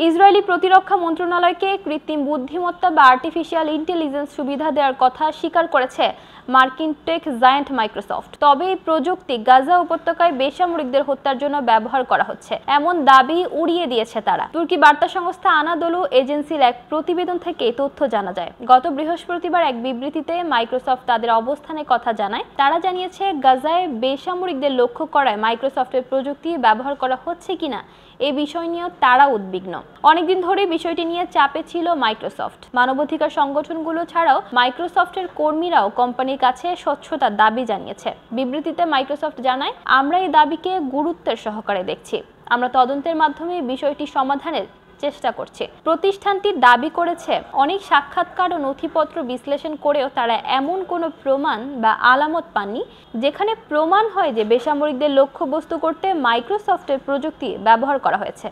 Israeli প্রতিরক্ষা মন্ত্রণালয়কে কৃত্রিম বুদ্ধিমত্তা বা আর্টিফিশিয়াল ইন্টেলিজেন্স সুবিধা দেওয়ার কথা স্বীকার করেছে মার্কিন টেক জায়ান্ট মাইক্রোসফট। তবে এই প্রযুক্তি গাজা উপত্যকায় বেসামরিকদের হত্যার জন্য ব্যবহার করা হচ্ছে এমন দাবি উড়িয়ে দিয়েছে তারা। তুর্কি বার্তা সংস্থা আনাদোলু এজেন্সির এক প্রতিবেদন থেকে এই তথ্য জানা যায়। গত বৃহস্পতিবার এক বিবৃতিতে মাইক্রোসফট তাদের অবস্থানের কথা জানায়। তারা জানিয়েছে গাজায় বেসামরিকদের লক্ষ্য করায় মাইক্রোসফটের প্রযুক্তি ব্যবহার করা হচ্ছে কিনা এই বিষয় নিয়ে তারা উদ্বিগ্ন। অনেকদিন ধরে বিষয়টি নিয়ে চাপে ছিল মাইক্রোসফট। মানবাধিকার সংগঠনগুলো ছাড়াও মাইক্রোসফটের কর্মীরাও কোম্পানির কাছে স্বচ্ছতার দাবি জানিয়েছে। বিবৃতিতে মাইক্রোসফট জানায়, আমরা এই দাবিকে গুরুত্বের সহকারে দেখছি। আমরা তদন্তের মাধ্যমে বিষয়টি সমাধানের চেষ্টা করছে। প্রতিষ্ঠানটি দাবি করেছে, অনেক সাক্ষাৎকার ও নথিপত্র বিশ্লেষণ করেও তারা এমন কোনো প্রমাণ বা আলামত পাননি যেখানে প্রমাণ হয় যে বেসামরিকদের লক্ষ্যবস্তু করতে মাইক্রোসফটের প্রযুক্তি ব্যবহার করা হয়েছে।